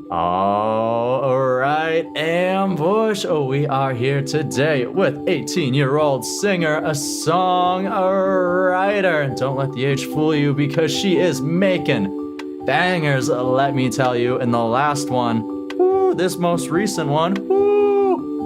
All right, Ambush. Oh, we are here today with 18-year-old singer, a songwriter. Don't let the age fool you because she is making bangers, let me tell you. And the last one, this most recent one,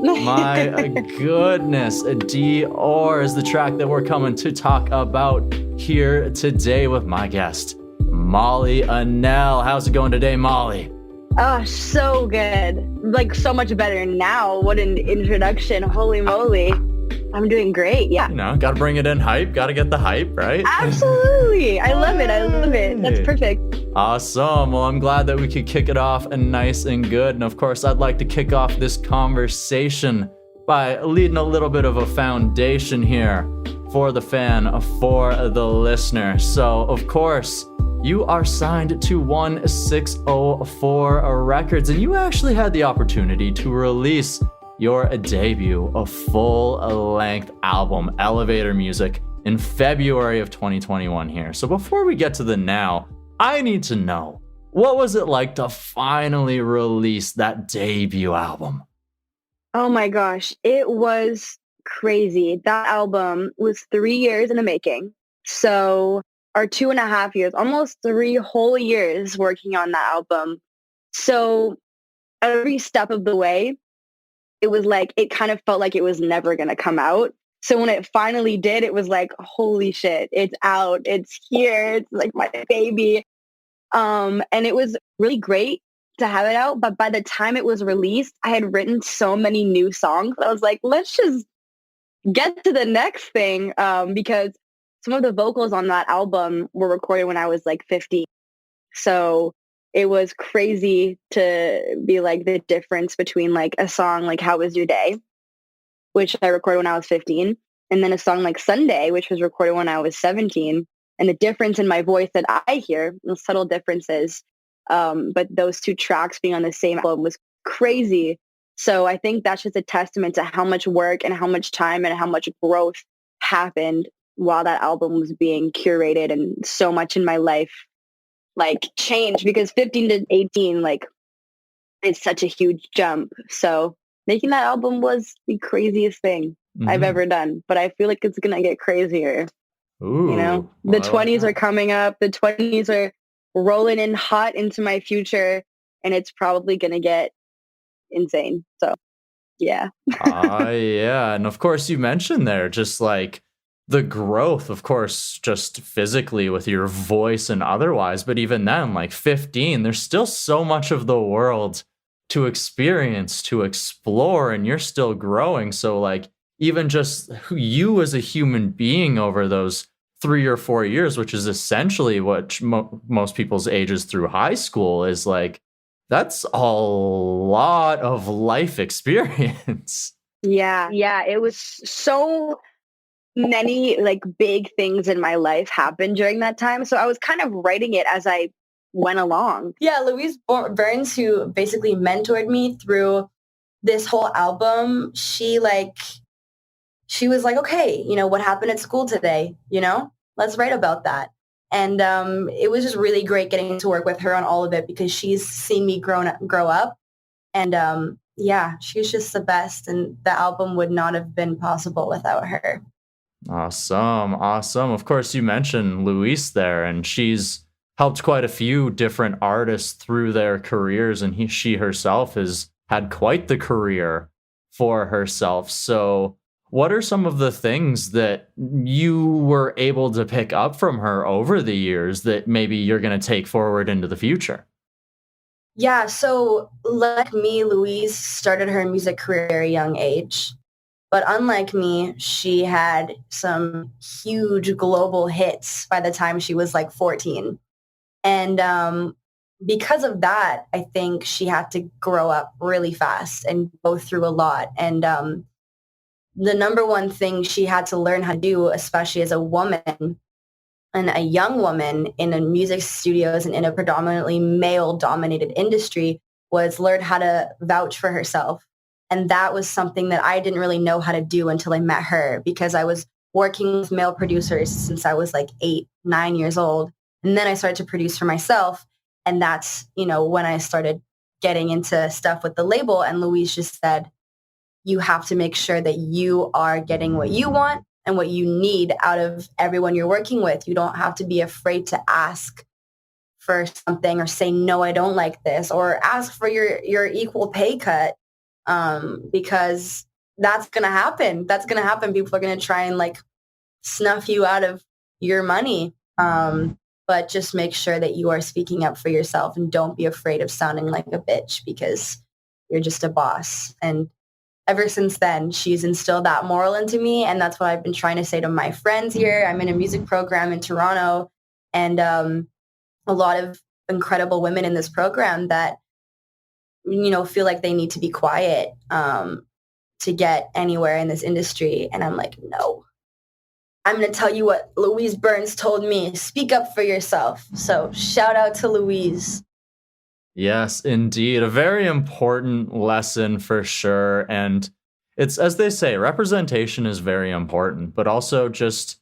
my goodness, Dior is the track that we're coming to talk about here today with my guest, Molly Annelle. How's it going today, Molly? Oh, so good. Like, so much better now. What an introduction. Holy moly. I'm doing great. Yeah. You know, gotta bring it in hype. Gotta get the hype, right? Absolutely. I love it. That's perfect. Awesome. Well, I'm glad that we could kick it off and nice and good. And of course, I'd like to kick off this conversation by leading a little bit of a foundation here for the fan, for the listener. So, of course, you are signed to 1604 Records, and you actually had the opportunity to release your debut, a full-length album, Elevator Music, in February of 2021 here. So before we get to the now, I need to know, what was it like to finally release that debut album? Oh my gosh. It was crazy. That album was 3 years in the making. So our 2.5 years, almost 3 whole years working on that album. So every step of the way, it was like, it kind of felt like it was never going to come out. So when it finally did, it was like, holy shit, it's out, it's here, it's like my baby. And it was really great to have it out. But by the time it was released, I had written so many new songs. I was like, let's just get to the next thing, because some of the vocals on that album were recorded when I was like 50. So it was crazy to be like the difference between like a song like How Was Your Day, which I recorded when I was 15, and then a song like Sunday, which was recorded when I was 17. And the difference in my voice that I hear, the subtle differences, but those two tracks being on the same album was crazy. So I think that's just a testament to how much work and how much time and how much growth happened while that album was being curated, and so much in my life like changed, because 15 to 18, like, it's such a huge jump. So making that album was the craziest thing I've ever done, but I feel like it's going to get crazier. Ooh, you know, the 20s are coming up. The 20s are rolling in hot into my future, and it's probably going to get insane. So, yeah. Yeah. And of course, you mentioned there just like the growth, of course, just physically with your voice and otherwise. But even then, like 15, there's still so much of the world to experience, to explore, and you're still growing. So like even just who you as a human being over those 3 or 4 years, which is essentially what most people's ages through high school is, like, that's a lot of life experience. Yeah. It was so many like big things in my life happened during that time. So I was kind of writing it as I went along. Yeah, Louise Burns, who basically mentored me through this whole album, she was like, okay, you know, what happened at school today? You know, let's write about that. And it was just really great getting to work with her on all of it, because she's seen me grow up. And yeah, she's just the best. And the album would not have been possible without her. Awesome. Of course, you mentioned Luis there, and she's helped quite a few different artists through their careers, and she herself has had quite the career for herself. So what are some of the things that you were able to pick up from her over the years that maybe you're going to take forward into the future? Yeah, so like me, Louise started her music career at a very young age. But unlike me, she had some huge global hits by the time she was like 14. And because of that, I think she had to grow up really fast and go through a lot. And the number one thing she had to learn how to do, especially as a woman and a young woman in a music studios and in a predominantly male-dominated industry, was learn how to vouch for herself. And that was something that I didn't really know how to do until I met her, because I was working with male producers since I was like 8, 9 years old. And then I started to produce for myself. And that's, you know, when I started getting into stuff with the label. And Louise just said, you have to make sure that you are getting what you want and what you need out of everyone you're working with. You don't have to be afraid to ask for something or say, no, I don't like this, or ask for your equal pay cut, because that's going to happen. That's going to happen. People are going to try and like snuff you out of your money. But just make sure that you are speaking up for yourself and don't be afraid of sounding like a bitch because you're just a boss. And ever since then, she's instilled that moral into me. And that's what I've been trying to say to my friends here. I'm in a music program in Toronto, and a lot of incredible women in this program that, you know, feel like they need to be quiet to get anywhere in this industry. And I'm like, no, I'm going to tell you what Louise Burns told me. Speak up for yourself. So shout out to Louise. Yes, indeed. A very important lesson for sure. And it's, as they say, representation is very important, but also just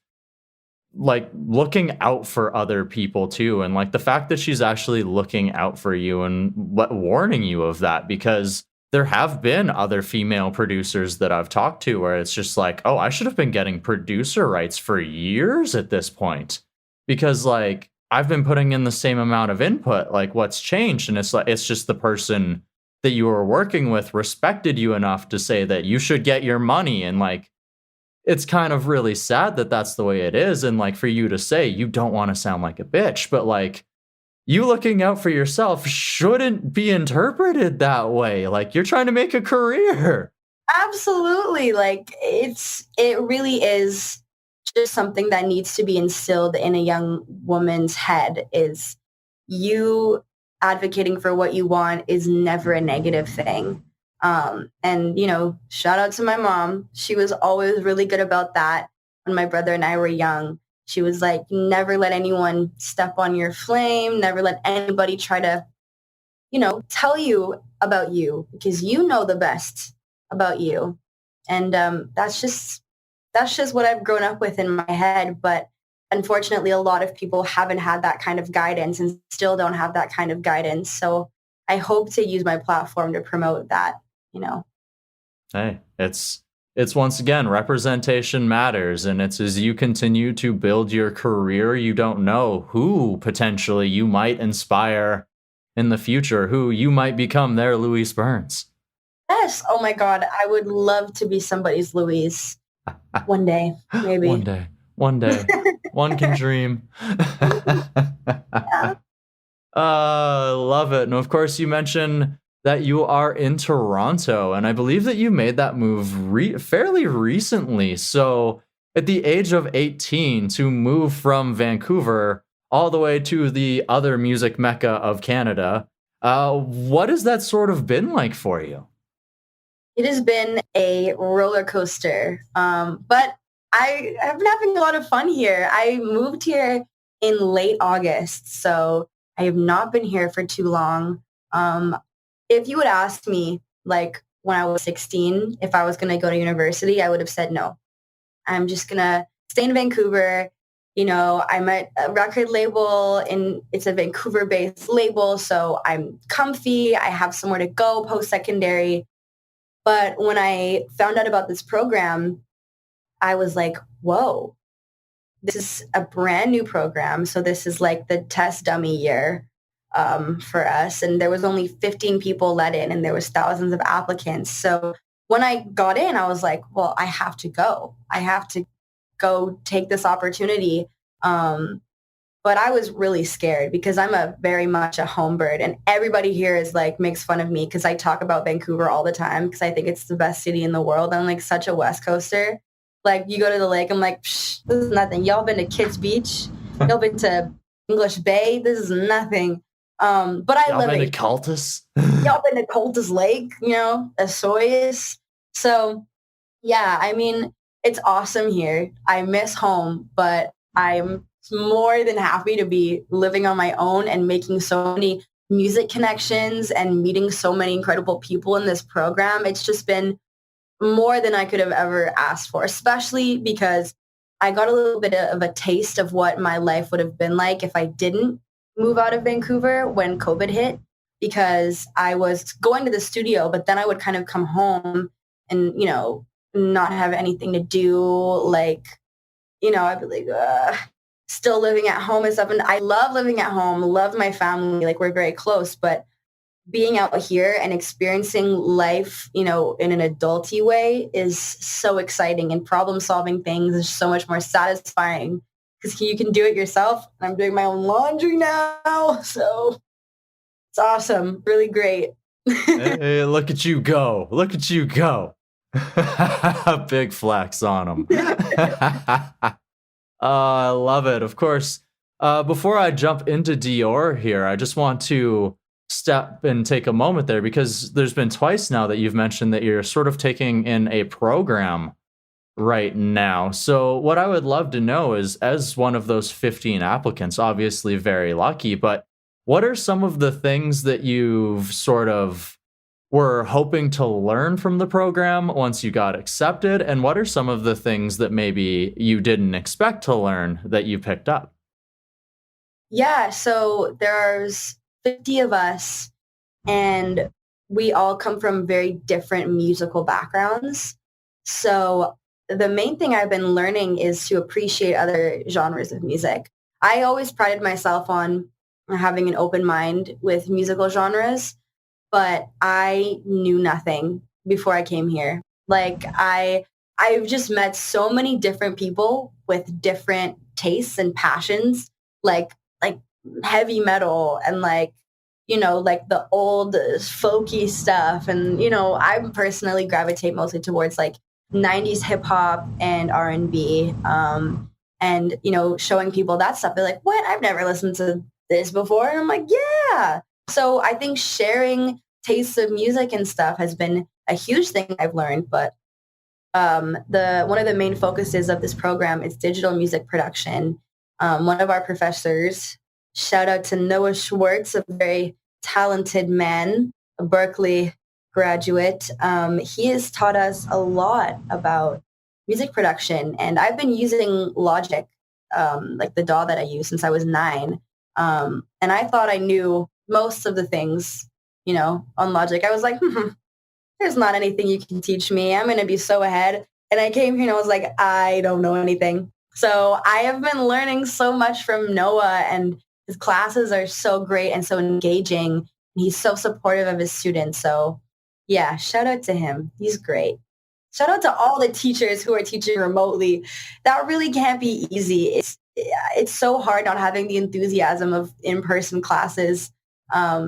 like looking out for other people too. And like the fact that she's actually looking out for you and warning you of that, because there have been other female producers that I've talked to where it's just like, oh, I should have been getting producer rights for years at this point, because like I've been putting in the same amount of input. Like what's changed? And it's like, it's just the person that you were working with respected you enough to say that you should get your money. And like, it's kind of really sad that that's the way it is. And like for you to say you don't want to sound like a bitch, but like you looking out for yourself shouldn't be interpreted that way. Like you're trying to make a career. Absolutely. Like it really is just something that needs to be instilled in a young woman's head, is you advocating for what you want is never a negative thing. And, you know, shout out to my mom. She was always really good about that. When my brother and I were young, she was like, never let anyone step on your flame. Never let anybody try to, you know, tell you about you, because you know the best about you. And that's just what I've grown up with in my head. But unfortunately, a lot of people haven't had that kind of guidance and still don't have that kind of guidance. So I hope to use my platform to promote that, you know. Hey, it's once again, representation matters. And it's as you continue to build your career, you don't know who potentially you might inspire in the future, who you might become their Louise Burns. Yes. Oh my God. I would love to be somebody's Louise one day, maybe. One day. One can dream. Yeah. Love it. And of course, you mentioned that you are in Toronto, and I believe that you made that move fairly recently. So at the age of 18 to move from Vancouver all the way to the other music mecca of Canada, what has that sort of been like for you? It has been a roller coaster, but I have been having a lot of fun here. I moved here in late August, so I have not been here for too long. If you would ask me, like when I was 16, if I was going to go to university, I would have said no. I'm just going to stay in Vancouver. You know, I'm at a record label, and it's a Vancouver-based label, so I'm comfy. I have somewhere to go post-secondary. But when I found out about this program, I was like, whoa, this is a brand new program. So this is like the test dummy year for us. And there was only 15 people let in, and there was thousands of applicants. So when I got in, I was like, well, I have to go. I have to go take this opportunity. But I was really scared because I'm very much a home bird, and everybody here is like makes fun of me because I talk about Vancouver all the time because I think it's the best city in the world. I'm like such a West Coaster. Like you go to the lake, I'm like, this is nothing. Y'all been to Kids Beach? Y'all been to English Bay? This is nothing. But I Y'all live been it. to Cultus? Y'all been to Cultus Lake? You know, Osoyoos. So yeah, I mean, it's awesome here. I miss home, but I'm more than happy to be living on my own and making so many music connections and meeting so many incredible people in this program. It's just been more than I could have ever asked for, especially because I got a little bit of a taste of what my life would have been like if I didn't move out of Vancouver when COVID hit. because I was going to the studio, but then I would kind of come home and, not have anything to do. Like, I'd be like, still living at home and stuff. And I love living at home, love my family. Like, we're very close, but being out here and experiencing life, in an adulty way is so exciting, and problem solving things is so much more satisfying because you can do it yourself. And I'm doing my own laundry now. So it's awesome. Really great. Hey, look at you go. Look at you go. Big flex on him. I love it. Of course, before I jump into Dior here, I just want to step and take a moment there because there's been twice now that you've mentioned that you're sort of taking in a program right now. So what I would love to know is, as one of those 15 applicants, obviously very lucky, but what are some of the things that you've sort of were hoping to learn from the program once you got accepted? And what are some of the things that maybe you didn't expect to learn that you picked up? Yeah, so there's 50 of us, and we all come from very different musical backgrounds. So the main thing I've been learning is to appreciate other genres of music. I always prided myself on having an open mind with musical genres, but I knew nothing before I came here. Like, I've just met so many different people with different tastes and passions, like heavy metal and like the old folky stuff. And, I personally gravitate mostly towards like 90s hip hop and R&B. And, showing people that stuff. They're like, what? I've never listened to this before. And I'm like, yeah. So I think sharing tastes of music and stuff has been a huge thing I've learned. But one of the main focuses of this program is digital music production. One of our professors, shout out to Noah Schwartz, a very talented man, a Berkeley graduate. He has taught us a lot about music production, and I've been using Logic, like the DAW that I use since I was 9. And I thought I knew most of the things, on Logic. I was like, there's not anything you can teach me. I'm going to be so ahead. And I came here and I was like, I don't know anything. So I have been learning so much from Noah, and his classes are so great and so engaging. He's so supportive of his students. So yeah, shout out to him. He's great. Shout out to all the teachers who are teaching remotely. That really can't be easy. It's so hard not having the enthusiasm of in-person classes.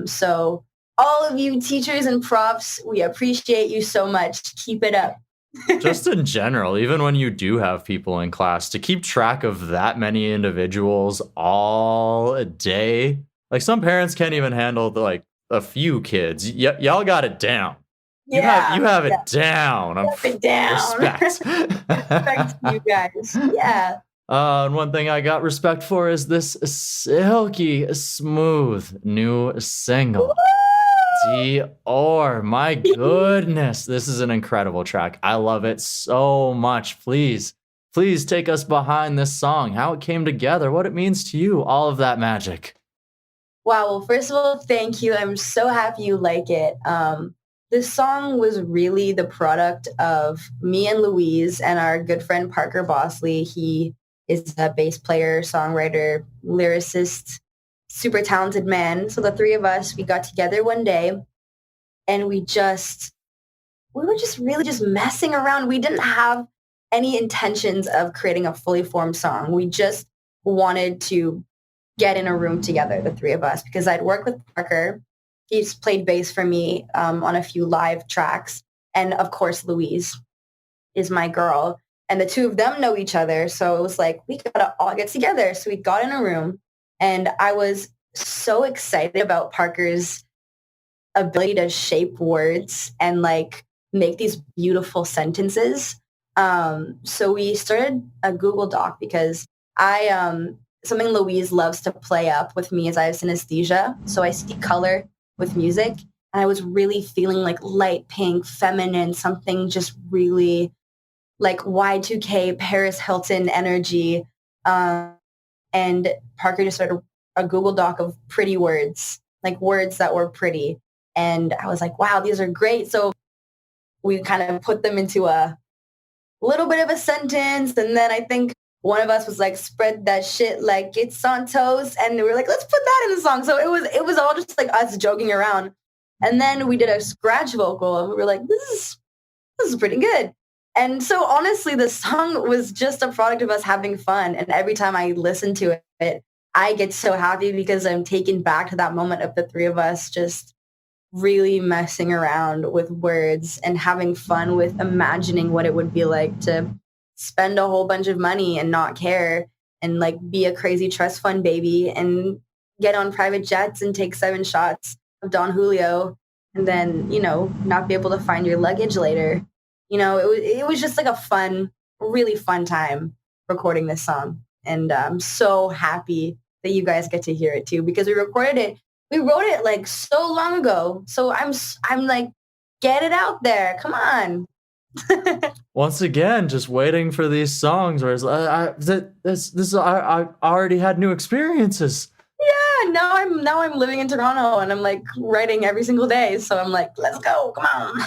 So all of you teachers and profs, we appreciate you so much. Keep it up. Just in general, even when you do have people in class, to keep track of that many individuals all day, like some parents can't even handle a few kids. Y'all got it down. Yeah, you have it down. I'm it down. Respect. Respect to you guys. Yeah. And one thing I got respect for is this silky smooth new single. Woo! Dior, my goodness, this is an incredible track. I love it so much. Please take us behind this song, how it came together, what it means to you, all of that magic. Wow, well, first of all, thank you. I'm so happy you like it. This song was really the product of me and Louise and our good friend Parker Bosley. He is a bass player, songwriter, lyricist, super talented man. So the three of us, we got together one day and we were just really just messing around. We didn't have any intentions of creating a fully formed song. We just wanted to get in a room together, the three of us, because I'd worked with Parker. He's played bass for me on a few live tracks. And of course, Louise is my girl. And the two of them know each other. So it was like, we gotta all get together. So we got in a room. And I was so excited about Parker's ability to shape words and make these beautiful sentences. So we started a Google Doc because something Louise loves to play up with me is I have synesthesia. So I see color with music. And I was really feeling like light pink, feminine, something just really like Y2K, Paris Hilton energy. And Parker just started a Google Doc of pretty words like words that were pretty. And I was like, wow, these are great. So we kind of put them into a little bit of a sentence. And then I think one of us was like, spread that shit like it's on toast. And we were like, let's put that in the song. So it was all just like us joking around. And then we did a scratch vocal and we were like, this is pretty good. And so honestly, the song was just a product of us having fun. And every time I listen to it, I get so happy because I'm taken back to that moment of the three of us just really messing around with words and having fun with imagining what it would be like to spend a whole bunch of money and not care and like be a crazy trust fund baby and get on private jets and take 7 shots of Don Julio and then, not be able to find your luggage later. It was just like a fun, really fun time recording this song. And I'm so happy that you guys get to hear it too, because we wrote it like so long ago. So I'm like, get it out there. Come on. Once again, just waiting for these songs where it's I already had new experiences. Yeah, now I'm living in Toronto and I'm like writing every single day. So I'm like, let's go. Come on.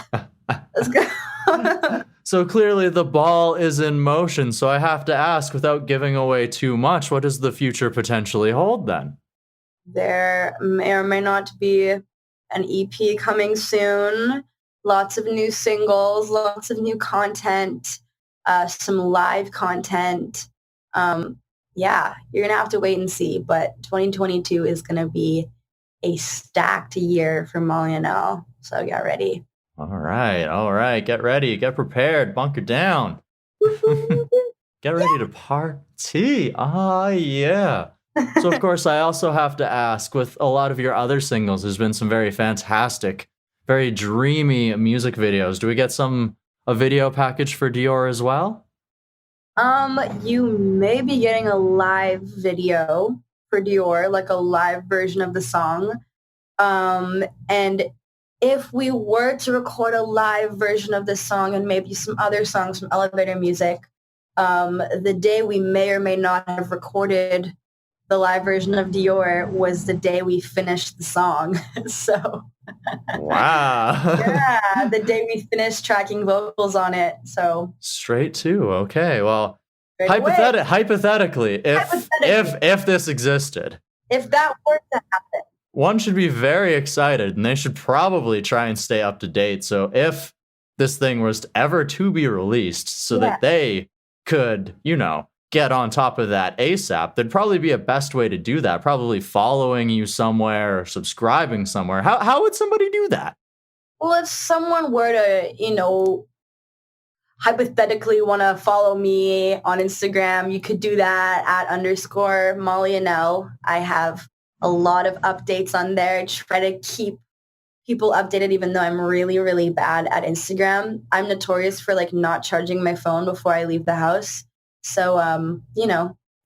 Let's go. So clearly the ball is in motion. So I have to ask, without giving away too much, what does the future potentially hold then? There may or may not be an EP coming soon. Lots of new singles, lots of new content, some live content. Yeah, you're going to have to wait and see. But 2022 is going to be a stacked year for Molly Annelle. So get ready. All right. Get ready. Get prepared. Bunker down. Get ready to party. Ah, yeah. So, of course, I also have to ask, with a lot of your other singles, there's been some very fantastic, very dreamy music videos. Do we get a video package for Dior as well? You may be getting a live video for Dior, like a live version of the song. And if we were to record a live version of this song and maybe some other songs from Elevator Music, the day we may or may not have recorded the live version of Dior was the day we finished the song. So wow. Yeah, the day we finished tracking vocals on it. So straight to, okay. Well, hypothetically, if this existed, if that were to happen, one should be very excited and they should probably try and stay up to date. So if this thing was ever to be released so that they could, get on top of that ASAP, there'd probably be a best way to do that. Probably following you somewhere or subscribing somewhere. How would somebody do that? Well, if someone were to, hypothetically want to follow me on Instagram, you could do that at _ Molly Annelle. I have a lot of updates on there. Try to keep people updated, even though I'm really, really bad at Instagram. I'm notorious for not charging my phone before I leave the house. So,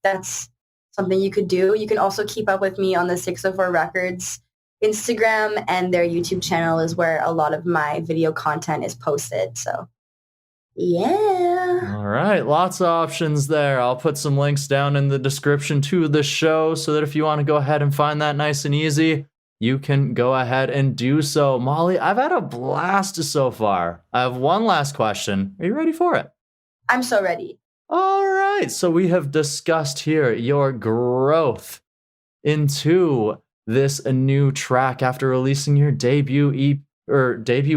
that's something you could do. You can also keep up with me on the 604 Records Instagram, and their YouTube channel is where a lot of my video content is posted. So, yeah. All right. Lots of options there. I'll put some links down in the description to the show so that if you want to go ahead and find that nice and easy, you can go ahead and do so. Molly, I've had a blast so far. I have one last question. Are you ready for it? I'm so ready. All right. So we have discussed here your growth into this new track after releasing your debut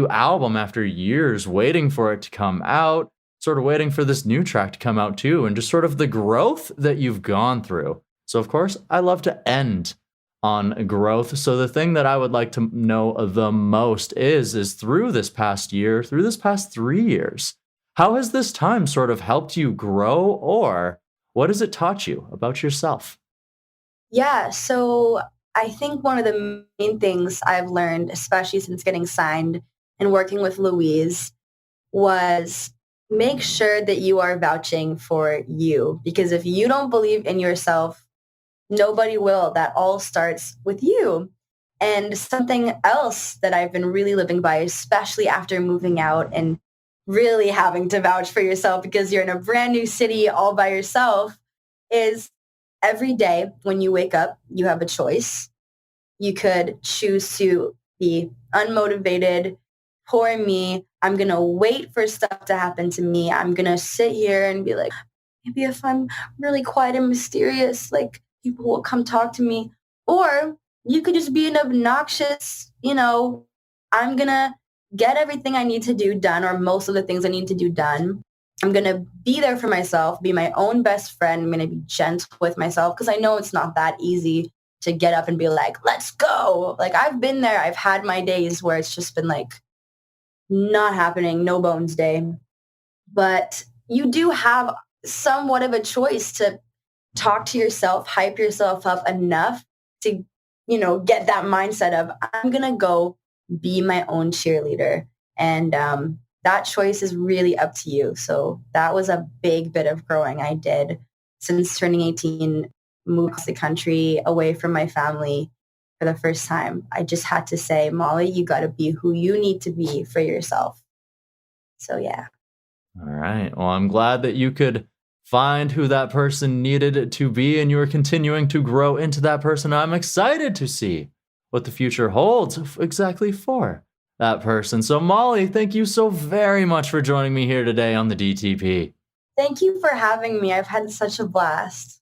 album after years waiting for it to come out, sort of waiting for this new track to come out too, and just sort of the growth that you've gone through. So of course, I love to end on growth. So the thing that I would like to know the most is through this past year, through this past 3 years, how has this time sort of helped you grow, or what has it taught you about yourself? Yeah, so I think one of the main things I've learned, especially since getting signed and working with Louise, was make sure that you are vouching for you. Because if you don't believe in yourself, nobody will. That all starts with you. And something else that I've been really living by, especially after moving out and really having to vouch for yourself because you're in a brand new city all by yourself, is every day when you wake up, you have a choice. you could choose to be unmotivated, poor me. I'm going to wait for stuff to happen to me. I'm going to sit here and be like, maybe if I'm really quiet and mysterious, like people will come talk to me. Or you could just be an obnoxious, I'm going to get everything I need to do done, or most of the things I need to do done. I'm going to be there for myself, be my own best friend. I'm going to be gentle with myself because I know it's not that easy to get up and be like, let's go. Like I've been there. I've had my days where it's just been like not happening, no bones day. But you do have somewhat of a choice to talk to yourself, hype yourself up enough to, get that mindset of I'm going to go be my own cheerleader. And that choice is really up to you. So that was a big bit of growing I did since turning 18, moved across the country away from my family for the first time. I just had to say, Molly, you got to be who you need to be for yourself. So yeah. All right. Well, I'm glad that you could find who that person needed to be and you are continuing to grow into that person. I'm excited to see what the future holds exactly for that person. So Molly, thank you so very much for joining me here today on the DTP. Thank you for having me. I've had such a blast.